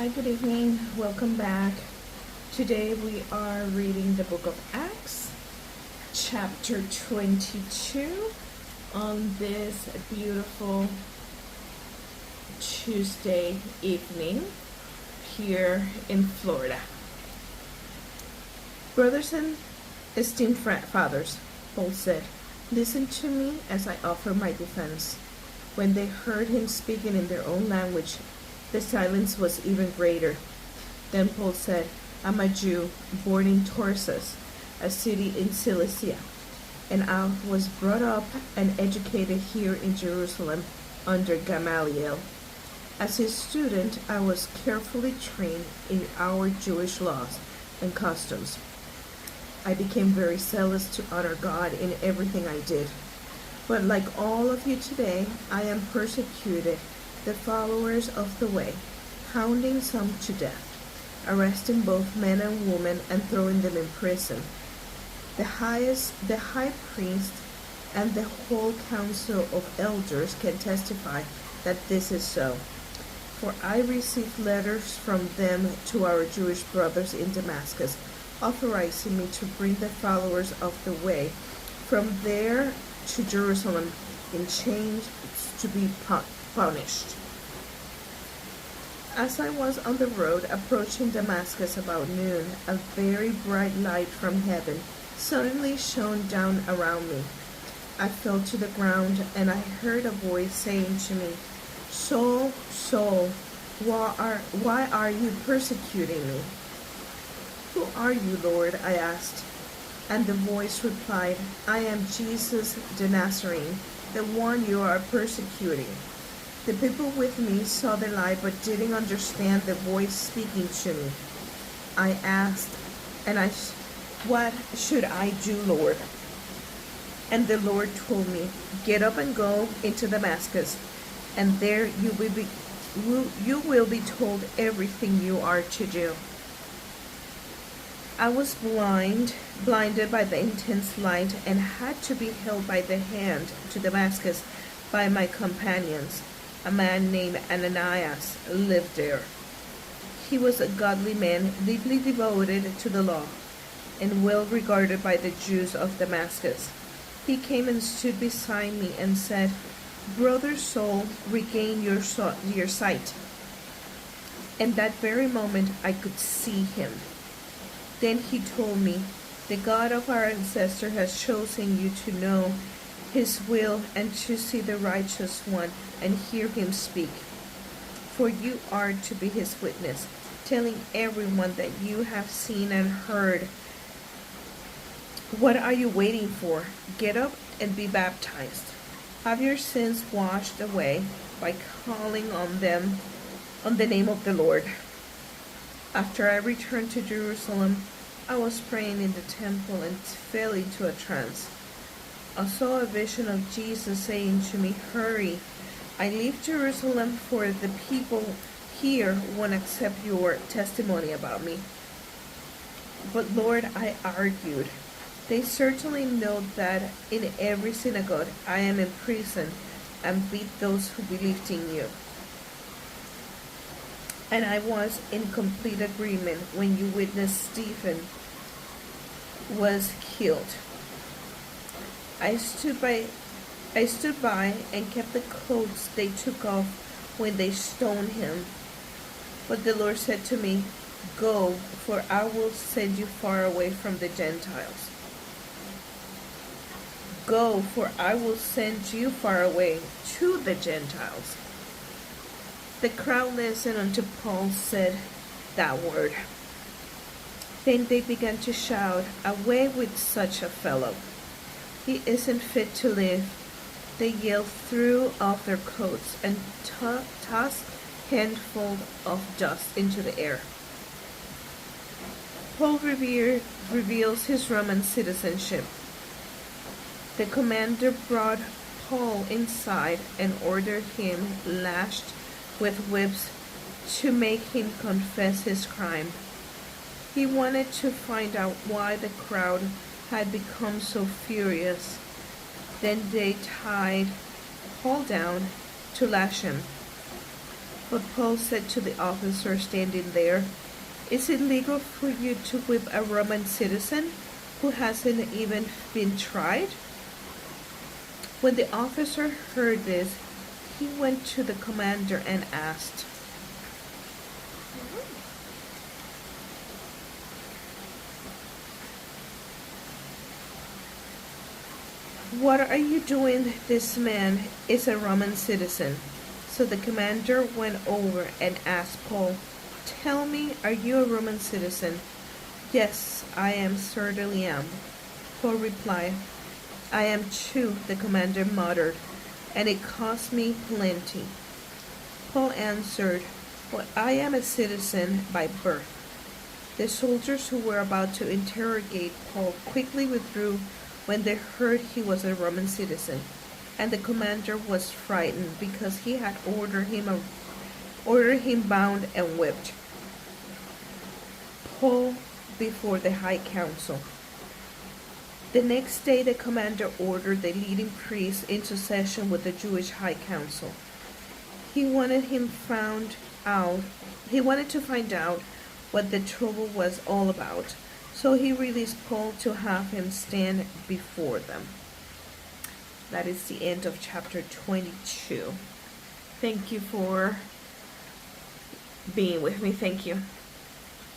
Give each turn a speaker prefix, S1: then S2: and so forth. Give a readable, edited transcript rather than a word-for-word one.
S1: Hi, good evening. Welcome back. Today we are reading the book of Acts, chapter 22, on this beautiful Tuesday evening here in Florida. Brothers and esteemed fathers, Paul said, listen to me as I offer my defense. When they heard him speaking in their own language, the silence was even greater. Then Paul said, I'm a Jew, born in Tarsus, a city in Cilicia, and I was brought up and educated here in Jerusalem under Gamaliel. As a student, I was carefully trained in our Jewish laws and customs. I became very zealous to honor God in everything I did. But like all of you today, I am persecuted the followers of the way, hounding some to death, arresting both men and women and throwing them in prison. The high priest and the whole council of elders can testify that this is so. For I received letters from them to our Jewish brothers in Damascus, authorizing me to bring the followers of the way from there to Jerusalem in chains to be punished. As I was on the road approaching Damascus about noon, a very bright light from heaven suddenly shone down around me. I fell to the ground, and I heard a voice saying to me, Saul, Saul, why are you persecuting me? Who are you, Lord? I asked. And the voice replied, I am Jesus the Nazarene, the one you are persecuting. The people with me saw the light but didn't understand the voice speaking to me. I asked, what should I do, Lord? And the Lord told me, get up and go into Damascus, and there you will be told everything you are to do. I was blinded by the intense light, and had to be held by the hand to Damascus by my companions. A man named Ananias lived there. He was a godly man, deeply devoted to the law, and well regarded by the Jews of Damascus. He came and stood beside me and said, Brother Saul, regain your sight. And that very moment I could see him. Then he told me, the God of our ancestor has chosen you to know his will and to see the righteous one and hear him speak. For you are to be his witness, telling everyone that you have seen and heard. What are you waiting for? Get up and be baptized. Have your sins washed away by calling on the name of the Lord. After I returned to Jerusalem, I was praying in the temple and fell into a trance. I saw a vision of Jesus saying to me, hurry, I leave Jerusalem, for the people here won't accept your testimony about me. But Lord, I argued, they certainly know that in every synagogue I am in prison and beat those who believed in you. And I was in complete agreement when you witnessed Stephen was killed. I stood by and kept the clothes they took off when they stoned him. But the Lord said to me, go, for I will send you far away from the Gentiles. Go, for I will send you far away to the Gentiles. The crowd listened until Paul said that word. Then they began to shout, away with such a fellow. He isn't fit to live. They yelled, threw off their coats, and tossed handfuls of dust into the air. Paul reveals his Roman citizenship. The commander brought Paul inside and ordered him lashed with whips to make him confess his crime. He wanted to find out why the crowd had become so furious. Then they tied Paul down to lash him. But Paul said to the officer standing there, "Is it legal for you to whip a Roman citizen who hasn't even been tried?" When the officer heard this, he went to the commander and asked, "What are you doing? This man is a Roman citizen." So the commander went over and asked Paul, "Tell me, are you a Roman citizen?" "Yes, I am, certainly am," Paul replied. "I am too," the commander muttered, "and it cost me plenty." Paul answered, "Well, I am a citizen by birth." The soldiers who were about to interrogate Paul quickly withdrew when they heard he was a Roman citizen, and the commander was frightened because he had ordered him bound and whipped. Paul before the high council. The next day the commander ordered the leading priest into session with the Jewish high council. He wanted to find out what the trouble was all about, so he released Paul to have him stand before them. That is the end of chapter 22. Thank you for being with me. Thank you.